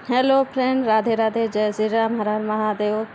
Hello friend, Radhe Radhe, जय श्री राम, हर हर महादेव।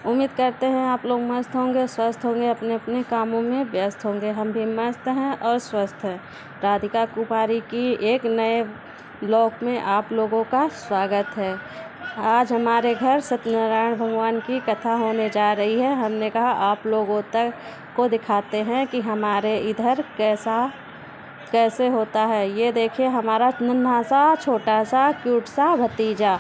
उम्मीद करते हैं आप लोग मस्त होंगे, स्वस्थ होंगे, अपने अपने कामों में व्यस्त होंगे। हम भी मस्त हैं और स्वस्थ हैं। राधिका कुमारी की एक नए ब्लॉग में आप लोगों का स्वागत है। आज हमारे घर सत्यनारायण भगवान की कथा होने जा रही है। हमने कहा आप लोगों तक को दिखाते हैं कि हमारे इधर कैसे होता है। ये देखिए हमारा नन्हा सा छोटा सा क्यूट सा भतीजा।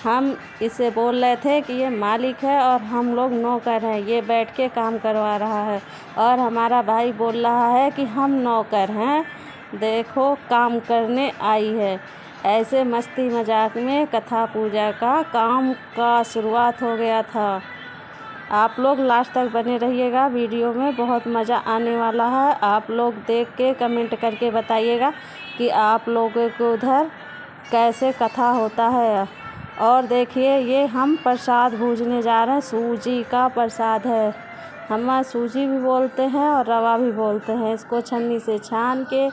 हम इसे बोल रहे थे कि ये मालिक है और हम लोग नौकर हैं। ये बैठ के काम करवा रहा है और हमारा भाई बोल रहा है कि हम नौकर हैं, देखो काम करने आई है। ऐसे मस्ती मजाक में कथा पूजा का काम का शुरुआत हो गया था। आप लोग लास्ट तक बने रहिएगा, वीडियो में बहुत मज़ा आने वाला है। आप लोग देख के कमेंट करके बताइएगा कि आप लोगों को उधर कैसे कथा होता है। और देखिए ये हम प्रसाद भूजने जा रहे हैं। सूजी का प्रसाद है, हम सूजी भी बोलते हैं और रवा भी बोलते हैं। इसको छन्नी से छान के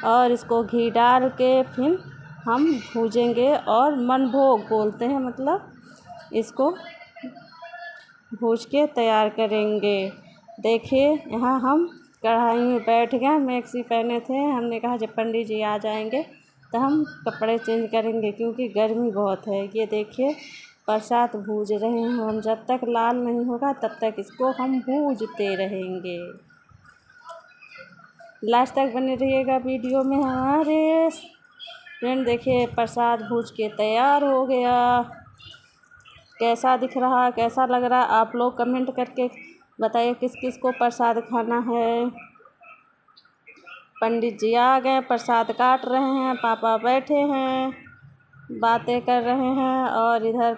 और इसको घी डाल के फिर हम भूजेंगे और मनभोग बोलते हैं, मतलब इसको भूज के तैयार करेंगे। देखिए यहाँ हम कढ़ाई में बैठ गए, मैक्सी पहने थे। हमने कहा जब पंडित जी आ जाएंगे तो हम कपड़े चेंज करेंगे क्योंकि गर्मी बहुत है। ये देखिए प्रसाद भूज रहे हैं हम। जब तक लाल नहीं होगा तब तक इसको हम भूजते रहेंगे। लास्ट तक बने रहिएगा वीडियो में हमारे फ्रेंड। देखिए प्रसाद भूज के तैयार हो गया। कैसा दिख रहा, कैसा लग रहा, आप लोग कमेंट करके बताइए किस किस को प्रसाद खाना है। पंडित जी आ गए, प्रसाद काट रहे हैं, पापा बैठे हैं, बातें कर रहे हैं और इधर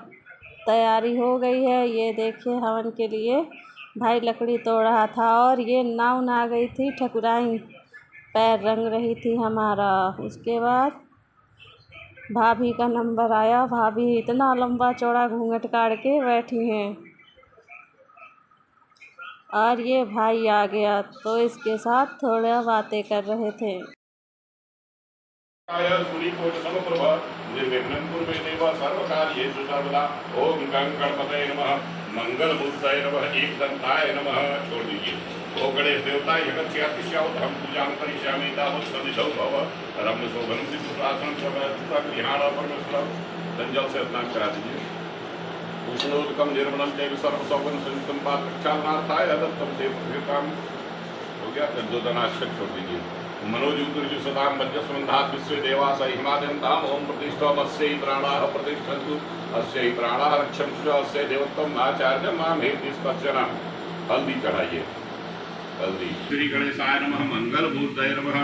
तैयारी हो गई है। ये देखिए हवन के लिए भाई लकड़ी तोड़ रहा था और ये नाव आ गई थी, ठकुराइन पैर रंग रही थी हमारा। उसके बाद भाभी का नंबर आया। भाभी इतना लंबा चौड़ा घूंघट काट के बैठी हैं और ये भाई आ गया तो इसके साथ थोड़ा बातें कर रहे थे। मंगलमूर्तये नमः, एकदंताय नमः। छोड़ दीजिए। ओ गणेश देवता यगत्यातिश्यावत हम पूजां करिष्यामि तावत् सन्निधौ भव। रम्य शोभनं सिद्धुरासनं सर्वगृहाण परमेश्वर। जल से स्नान करा दीजिए। उष्णोदकं निर्मलं चैव सर्वसौगं संयुक्तं पात्रक्षालनार्थाय दत्तं देवतां। हो गया। तद्योतनाश्रय छोड़ दीजिए। मनोजुतुर्जु सदां वज्रस्वन्धात् विश्वे देवास हिमाद्यन्ताम् ओम प्रतिष्ठामस्यै प्राणाः प्रतिष्ठन्तु अस्यै प्राणाः रक्षन्तु अस्यै देवत्वम् आचार्यं मामेति स्पश्यनाम्। हल्दी चढ़ाइए। हल्दी। श्री गणेशाय नमः, मंगलमूर्तये नमः।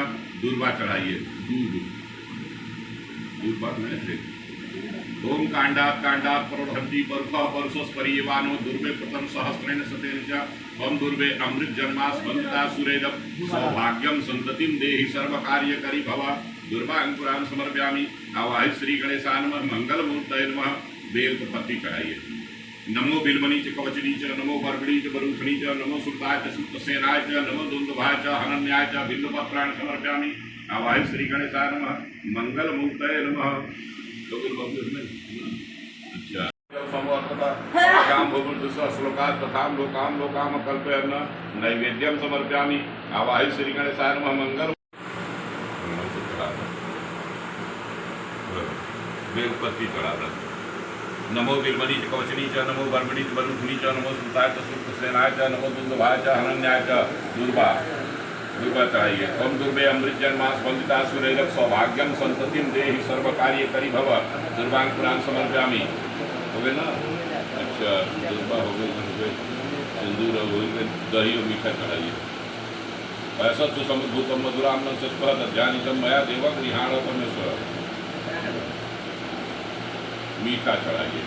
दूर्वा चढ़ाइए। दूर्वा में ओम कांडात प्रोढन्ति परुषः परुषस्परियवानो दुर्वे प्रथम सहस्रेण शतेन च वम दुर्वे अमृत जन्मास वंदिता सुरेदम सौभाग्यम संततिम देहि सर्वकार्यकरी भव। दुर्वांकुरान् समर्पयामि। आवाहि श्री गणेशाय नमः, मंगलमूर्तये नमः। बेल को पत्ती चढ़ाइए। नमो बिल्वनी च कवचनी च नमो बर्बड़ी च बरूखनी च नमो सुताय च सुतसेनाय च नमो दुंदुभाय च हनन्याय च बिल्वपत्राणि समर्पयामि। आवाहि श्री गणेशाय नमः, मंगलमूर्तये नमः। श्लोकात् तथां लोकाम कल्पयन् नैवेद्यं समर्पयामि। आवाहि श्री गणेशाय नमः, मंगल। बेलपत्ती चढ़ा दो। नमो बिल्वनी च कवचनी च नमो बर्बड़ी च बरूखनी च नमो सुताय च सुतसेनाय च नमो दुंदुभाय च हनन्याय च दुर्वा चढ़ाइए। ओम दुर्वे अमृत जन्मास वंदिता सुरेरक सौभाग्यम संततिम देहि सर्वकार्यकरी भव। दुर्वांकुरान् समर्पयामि। हो गए ना? अच्छा, दुर्वा हो गई, सिंदूर हो गई, दही और मीठा चढ़ाइए। ऐसा तो समुद्भूतम मधुराम सस्पह ध्यानितम मया देव गृहाण परमेश्वर। मीठा चढ़ाइए।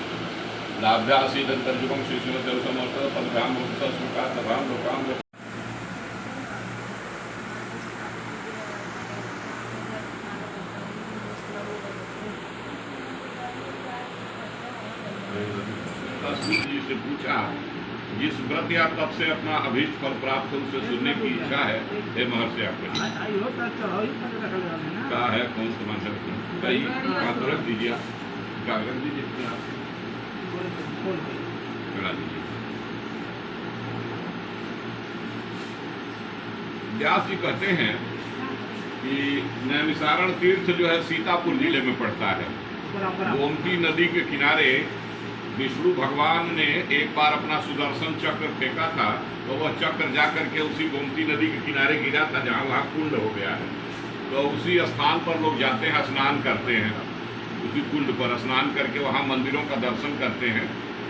नाभ्यासी दंतर्जुगम शिशुमदेव समर्थ पदभ्याम श्लोकात् तथां लोकाम। जी से पूछा, जिस व्रत या तप से अपना अभीष्ट फल प्राप्त हो उसे सुनने की इच्छा है, हे महर्षि आप क्या है, कौन सा मान सकते हैं? रख दीजिए। कागज दीजिए अपने आप बना दीजिए। व्यास जी कहते हैं कि नैमिषारण तीर्थ जो है सीतापुर जिले में पड़ता है। गोमती नदी के किनारे विष्णु भगवान ने एक बार अपना सुदर्शन चक्र फेंका था, तो वह चक्र जाकर के उसी गोमती नदी के किनारे गिरा था जहाँ वहाँ कुंड हो गया है। तो उसी स्थान पर लोग जाते हैं, स्नान करते हैं, उसी कुंड पर स्नान करके वहाँ मंदिरों का दर्शन करते हैं।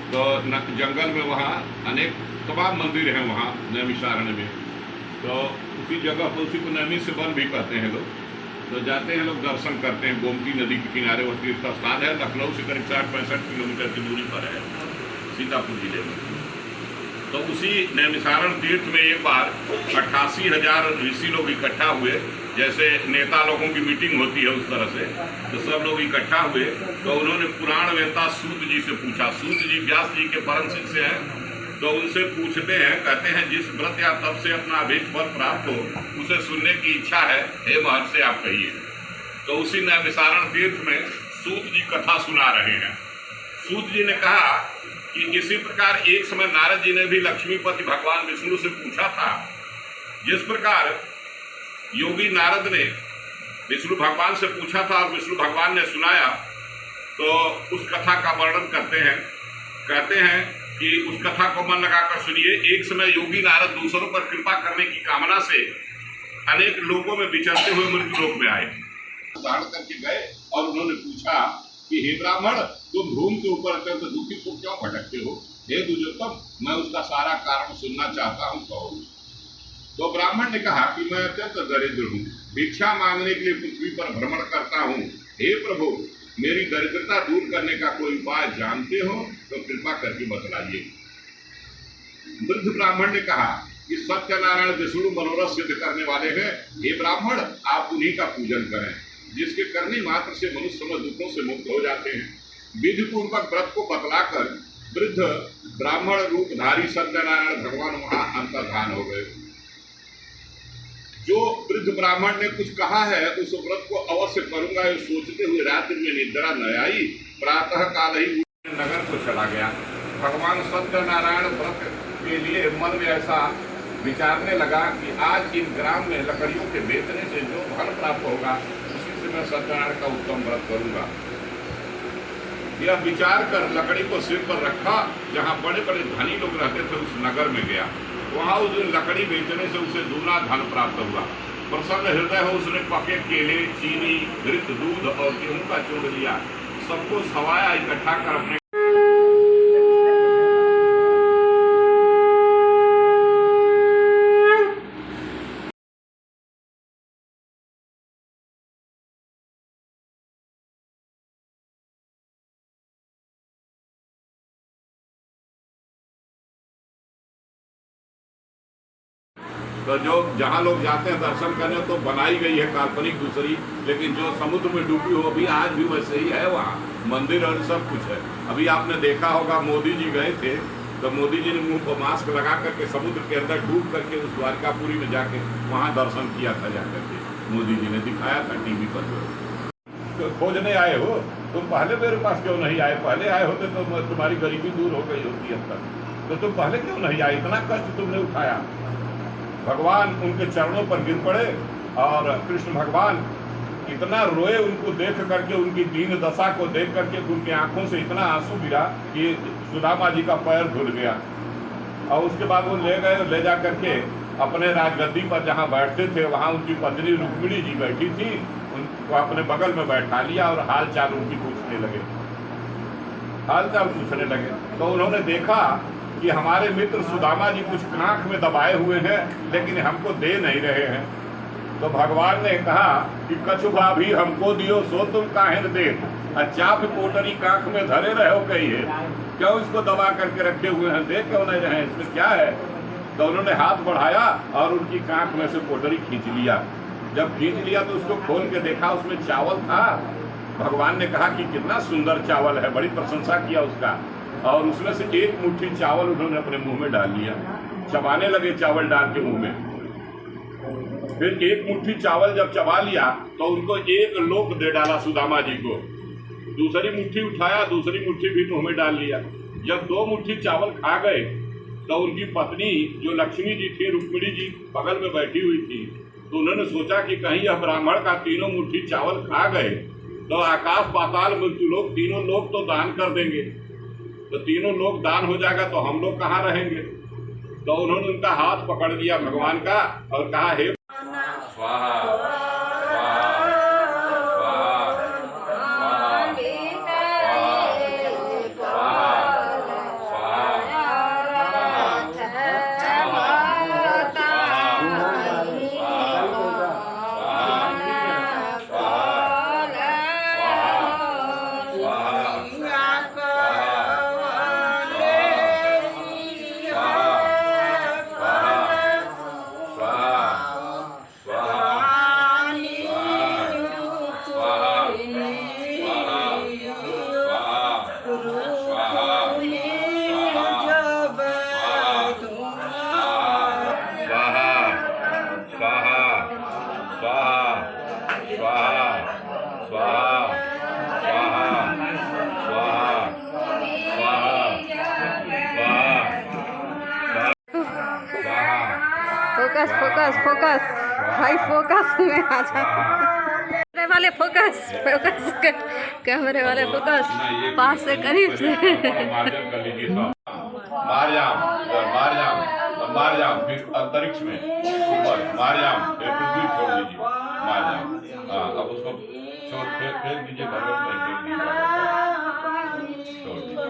तो जंगल में वहाँ अनेक तमाम मंदिर हैं वहाँ नैमिषारण्य में, तो उसी जगह पर उसी को नैमी से वन भी कहते हैं लोग। तो जाते हैं लोग, दर्शन करते हैं। गोमती नदी के किनारे वो तीर्थ स्थान है, लखनऊ से करीब 60-65 किलोमीटर की दूरी पर है, सीतापुर जिले में। तो उसी नैमिषारण तीर्थ में एक बार 88,000 ऋषि लोग इकट्ठा हुए, जैसे नेता लोगों की मीटिंग होती है उस तरह से। तो सब लोग इकट्ठा हुए, तो उन्होंने पुराण वेता सूत जी से पूछा। सूत जी व्यास जी के परम शिष्य हैं, तो उनसे पूछते हैं, कहते हैं जिस व्रत या तप से अपना अभीष्ट फल प्राप्त हो उसे सुनने की इच्छा है, हे महर्षि आप कहिए। तो उसी नैमिषारण तीर्थ में सूत जी कथा सुना रहे हैं। सूत जी ने कहा कि इसी प्रकार एक समय नारद जी ने भी लक्ष्मीपति भगवान विष्णु से पूछा था। जिस प्रकार योगी नारद ने विष्णु भगवान से पूछा था और विष्णु भगवान ने सुनाया, तो उस कथा का वर्णन करते हैं। कहते हैं कि उस कथा को मन लगाकर सुनिए। एक समय योगी नारद दूसरों पर कृपा करने की कामना से अनेक लोगों में विचरते हुए मृत्युलोक में आए। धारण करके गए और उन्होंने पूछा कि हे ब्राह्मण, तुम भूमि के ऊपर अत्यंत दुखी को क्यों भटकते हो? हे दुर्योत्तम, मैं उसका सारा कारण सुनना चाहता हूँ, कहो। तो ब्राह्मण ने कहा कि मैं अत्यंत दरिद्र हूँ, भिक्षा मांगने के लिए पृथ्वी पर भ्रमण करता हूँ। हे प्रभु, मेरी दरिद्रता दूर करने का कोई उपाय जानते हो तो कृपा करके बतलाइए। वृद्ध ब्राह्मण ने कहा कि सत्यनारायण विष्णु मनोरथ सिद्ध करने वाले हैं। हे ब्राह्मण, आप उन्हीं का पूजन करें, जिसके करने मात्र से मनुष्य समस्त दुखों से मुक्त हो जाते हैं। विधि पूर्वक व्रत को बतलाकर वृद्ध ब्राह्मण रूपधारी सत्यनारायण भगवान वहां अंतर्धान हो गए। जो वृद्ध ब्राह्मण ने कुछ कहा है उस व्रत को अवश्य करूंगा, ये सोचते हुए रात्रि में निद्रा न आई। प्रातः काल ही नगर को चला गया। भगवान सत्यनारायण व्रत के लिए मन में ऐसा विचारने लगा कि आज इन ग्राम में लकड़ियों के बेचने से जो धन प्राप्त होगा उसी से मैं सत्यनारायण का उत्तम व्रत करूंगा। यह विचार कर लकड़ी को सिर पर रखा। जहाँ बड़े बड़े धनी लोग रहते थे उस नगर में गया। वहाँ उस लकड़ी बेचने से उसे दूना धन प्राप्त हुआ। प्रसन्न हृदय हो उसने पके केले, चीनी, घृत, दूध और गेहूं का चूर्ण लिया, सबको सवाया, इकट्ठा कर अपने तो जो जहाँ लोग जाते हैं दर्शन करने तो बनाई गई है काल्पनिक दूसरी, लेकिन जो समुद्र में डूबी हो अभी आज भी वैसे ही है। वहाँ मंदिर और सब कुछ है। अभी आपने देखा होगा मोदी जी गए थे, तो मोदी जी ने मुंह पर मास्क लगा करके समुद्र के अंदर डूब करके उस द्वारकापुरी में जाके वहाँ दर्शन किया था। जाकर के मोदी जी ने दिखाया था टीवी पर। तो खोजने आए हो तुम, पहले मेरे पास क्यों नहीं आए? पहले आए होते तो तुम्हारी गरीबी दूर हो गई होती अब तक। तो तुम पहले क्यों नहीं आए? इतना कष्ट तुमने उठाया। भगवान उनके चरणों पर गिर पड़े और कृष्ण भगवान इतना रोए उनको देख करके, उनकी दीन दशा को देख करके उनकी आंखों से इतना आंसू गिरा कि सुदामा जी का पैर धुल गया। और उसके बाद वो ले गए, ले जा करके अपने राजगद्दी पर जहाँ बैठते थे वहाँ उनकी पत्नी रुक्मिणी जी बैठी थी, उनको अपने बगल में बैठा लिया और हाल चाल उनकी पूछने लगे, हाल चाल पूछने लगे। तो उन्होंने देखा कि हमारे मित्र सुदामा जी कुछ नाक में दबाए हुए हैं लेकिन हमको दे नहीं रहे हैं। तो भगवान ने कहा कि कछुभा भी हमको दियो सो तुम काहे दे, चाप पोटरी कांख में धरे रहो कहिए, क्यों इसको दबा करके रखे हुए हैं, दे क्यों नहीं रहे, इसमें क्या है? तो उन्होंने हाथ बढ़ाया और उनकी कांख में से पोटरी खींच लिया। जब खींच लिया तो उसको खोल के देखा, उसमें चावल था। भगवान ने कहा कि कितना सुंदर चावल है, बड़ी प्रशंसा किया उसका। और उसमें से एक मुट्ठी चावल उन्होंने अपने मुंह में डाल लिया, चबाने लगे चावल डाल के मुंह में। फिर एक मुट्ठी चावल जब चबा लिया तो उनको एक लोक दे डाला सुदामा जी को। दूसरी मुट्ठी उठाया, दूसरी मुट्ठी भी मुंह में डाल लिया। जब 2 मुट्ठी चावल खा गए तो उनकी पत्नी जो लक्ष्मी जी थी, रुक्मिणी जी बगल में बैठी हुई थी, तो उन्होंने सोचा कि कहीं यह ब्राह्मण का 3 मुट्ठी चावल खा गए तो आकाश पाताल मृत्यु लोग, तीनों लोग तो दान कर देंगे, तो तीनों लोग दान हो जाएगा तो हम लोग कहाँ रहेंगे। तो उन्होंने उनका हाथ पकड़ लिया भगवान का और कहा, हे स्वाहा फोकस फोकस फोकस भाई, फोकस में आ जा। कैमरे वाले फोकस, फोकस कैमरे वाले फोकस, पास से करीब से। मारयाम फिर अंतरिक्ष में ऊपर, मारयाम फिर पृथ्वी छोड़ दीजिए, मारयाम। हाँ, अब उसको छोड़ फेंक दीजिए, भगवत में फेंक दीजिए, छोड़ दीजिए,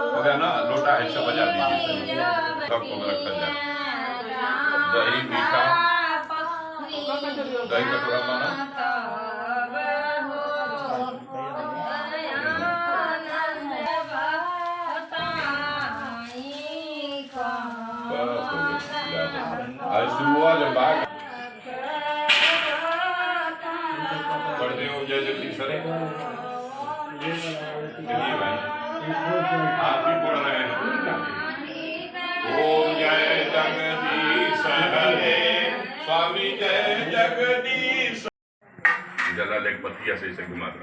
हो गया ना। लोटा ऐसा बजा दीजिए, सबको रखा जाए। दही मीठा, दही का थोड़ा माना, जब बाग पढ़ते हो जय जगदीश हरे, भाई आप भी पढ़ रहे हैं। ओम जय जगदीश हरे, स्वामी जय जगदीश। जला लेक पतिया से इसे घुमा दो,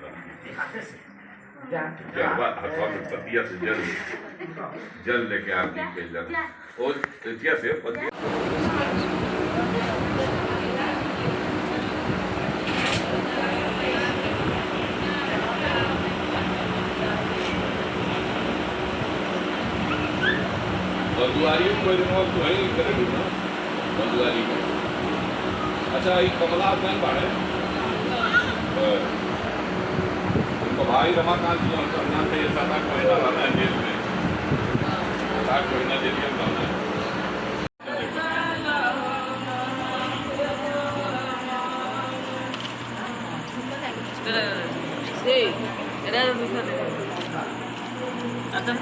हथवा में पतिया से जल लेके आरती के जल और पतिया से पतिया। बंदुआरी कोई रिमोट तो है करेगी ना, बंदुआरी में। अच्छा, ये कमला नहीं बाढ़े उनको भाई रमाकांत जी करना चाहिए, 7-8 महीना रहना है जेल में, 7 महीना जेल में रहना है। Sí, era lo mismo. Hasta